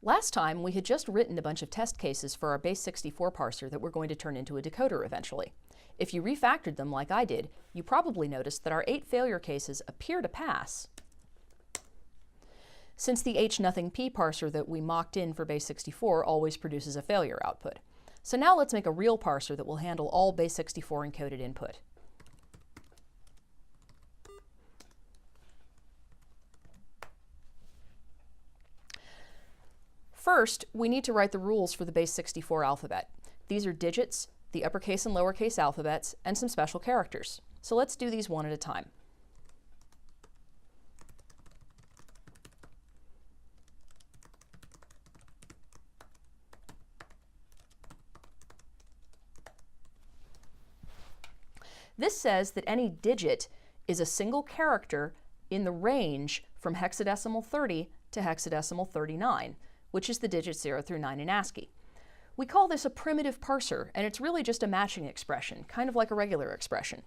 Last time, we had just written a bunch of test cases for our Base64 parser that we're going to turn into a decoder eventually. If you refactored them like I did, you probably noticed that our 8 failure cases appear to pass, since the H0P parser that we mocked in for Base64 always produces a failure output. So now let's make a real parser that will handle all Base64 encoded input. First, we need to write the rules for the Base64 alphabet. These are digits, the uppercase and lowercase alphabets, and some special characters. So let's do these one at a time. This says that any digit is a single character in the range from hexadecimal 30 to hexadecimal 39, which is the digits 0 through 9 in ASCII. We call this a primitive parser, and it's really just a matching expression, kind of like a regular expression.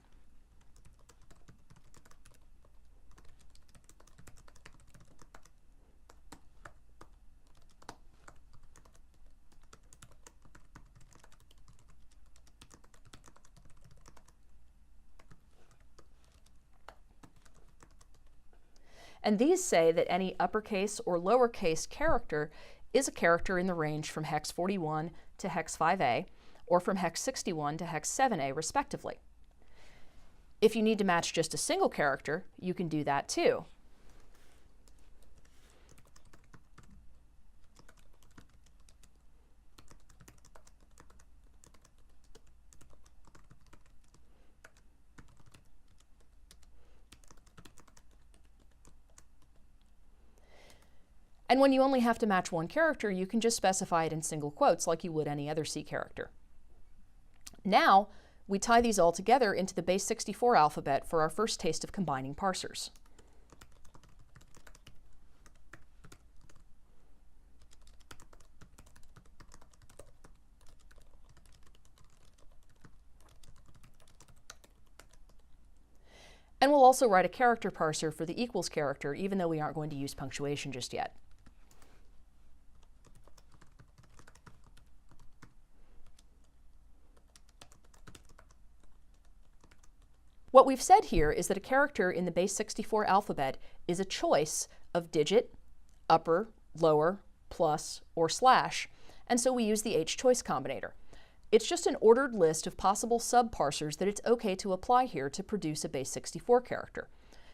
And these say that any uppercase or lowercase character is a character in the range from hex 41 to hex 5a, or from hex 61 to hex 7a, respectively. If you need to match just a single character, you can do that too. And when you only have to match one character, you can just specify it in single quotes like you would any other C character. Now, we tie these all together into the Base64 alphabet for our first taste of combining parsers. And we'll also write a character parser for the equals character, even though we aren't going to use punctuation just yet. What we've said here is that a character in the Base64 alphabet is a choice of digit, upper, lower, plus, or slash, and so we use the H-choice combinator. It's just an ordered list of possible sub-parsers that it's okay to apply here to produce a Base64 character.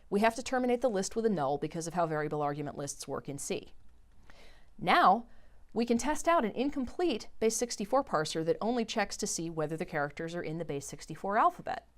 We have to terminate the list with a null because of how variable argument lists work in C. Now, we can test out an incomplete Base64 parser that only checks to see whether the characters are in the Base64 alphabet.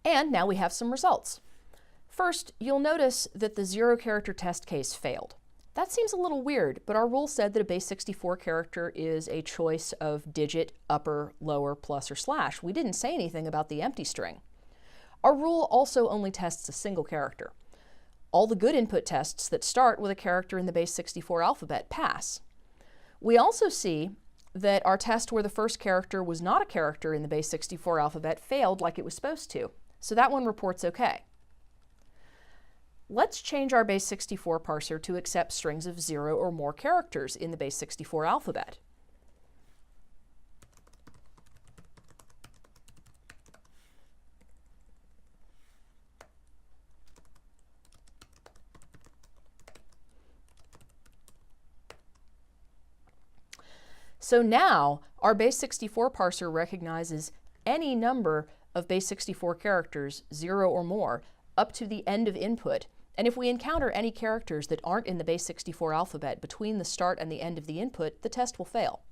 And now we have some results. First, you'll notice that the 0 character test case failed. That seems a little weird, but our rule said that a Base64 character is a choice of digit, upper, lower, plus, or slash. We didn't say anything about the empty string. Our rule also only tests a single character. All the good input tests that start with a character in the Base64 alphabet pass. We also see that our test where the first character was not a character in the Base64 alphabet failed like it was supposed to. So that one reports okay. Let's change our Base64 parser to accept strings of 0 or more characters in the Base64 alphabet. So now our Base64 parser recognizes any number of Base64 characters, 0 or more, up to the end of input. And if we encounter any characters that aren't in the Base64 alphabet between the start and the end of the input, the test will fail.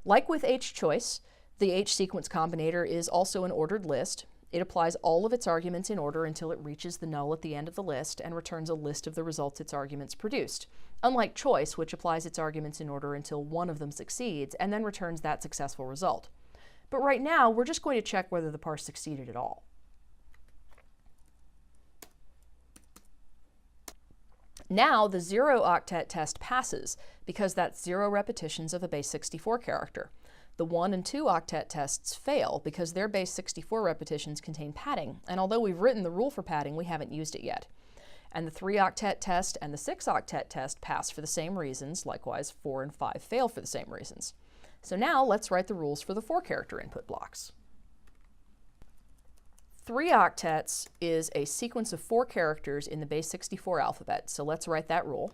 Like with H-choice, the H-sequence combinator is also an ordered list. It applies all of its arguments in order until it reaches the null at the end of the list and returns a list of the results its arguments produced. Unlike choice, which applies its arguments in order until one of them succeeds and then returns that successful result. But right now, we're just going to check whether the parse succeeded at all. Now the 0-octet test passes because that's 0 repetitions of a base64 character. The 1 and 2-octet tests fail because their base64 repetitions contain padding, and although we've written the rule for padding, we haven't used it yet. And the 3-octet test and the 6-octet test pass for the same reasons. Likewise, 4 and 5 fail for the same reasons. So now let's write the rules for the 4-character input blocks. 3 octets is a sequence of 4 characters in the base64 alphabet, so let's write that rule.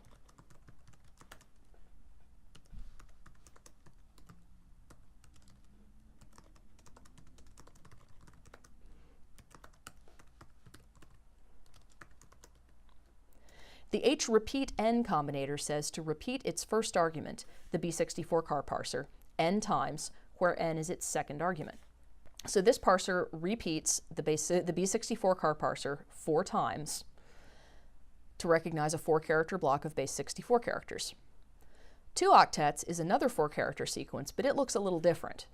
The H repeat n combinator says to repeat its first argument, the B64 car parser, n times, where n is its second argument. So this parser repeats the B64 car parser 4 times to recognize a 4-character block of base64 characters. 2 octets is another 4-character sequence, but it looks a little different.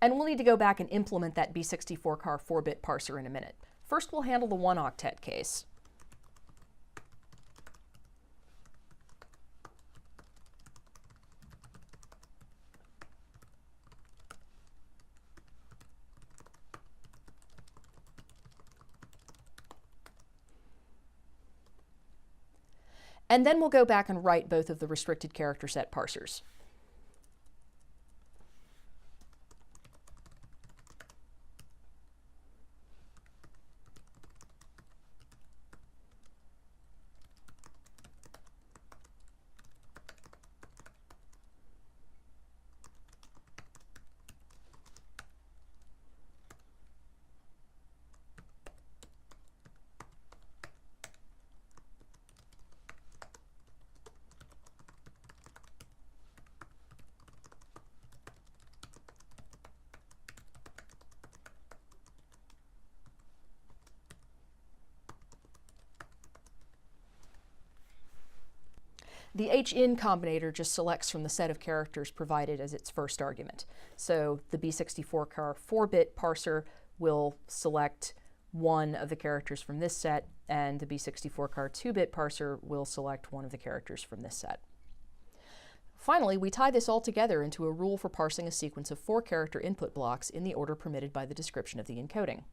And we'll need to go back and implement that B64 car 4-bit parser in a minute. First, we'll handle the 1-octet case. And then we'll go back and write both of the restricted character set parsers. The HIN combinator just selects from the set of characters provided as its first argument. So the B64 car 4-bit parser will select one of the characters from this set, and the B64 car 2-bit parser will select one of the characters from this set. Finally, we tie this all together into a rule for parsing a sequence of 4-character input blocks in the order permitted by the description of the encoding.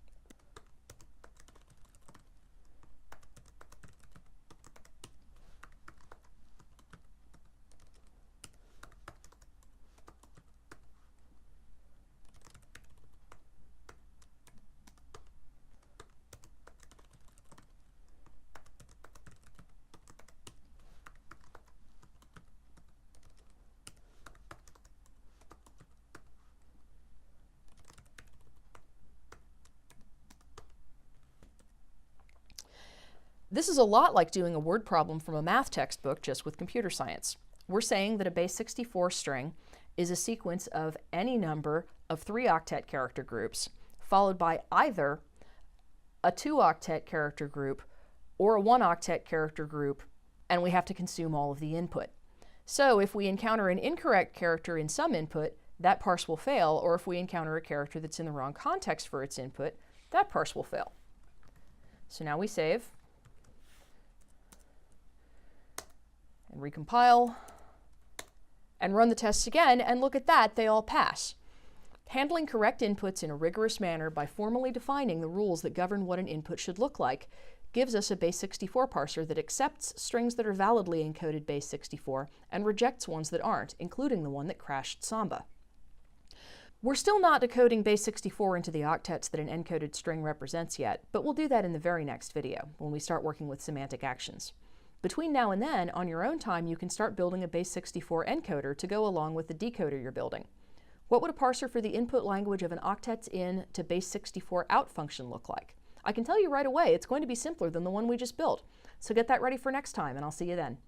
This is a lot like doing a word problem from a math textbook, just with computer science. We're saying that a base64 string is a sequence of any number of 3-octet character groups, followed by either a 2-octet character group or a 1-octet character group, and we have to consume all of the input. So if we encounter an incorrect character in some input, that parse will fail, or if we encounter a character that's in the wrong context for its input, that parse will fail. So now we save and recompile and run the tests again, and look at that, they all pass. Handling correct inputs in a rigorous manner by formally defining the rules that govern what an input should look like gives us a base64 parser that accepts strings that are validly encoded base64 and rejects ones that aren't, including the one that crashed Samba. We're still not decoding base64 into the octets that an encoded string represents yet, but we'll do that in the very next video when we start working with semantic actions. Between now and then, on your own time, you can start building a Base64 encoder to go along with the decoder you're building. What would a parser for the input language of an octets in to Base64 out function look like? I can tell you right away, it's going to be simpler than the one we just built. So get that ready for next time, and I'll see you then.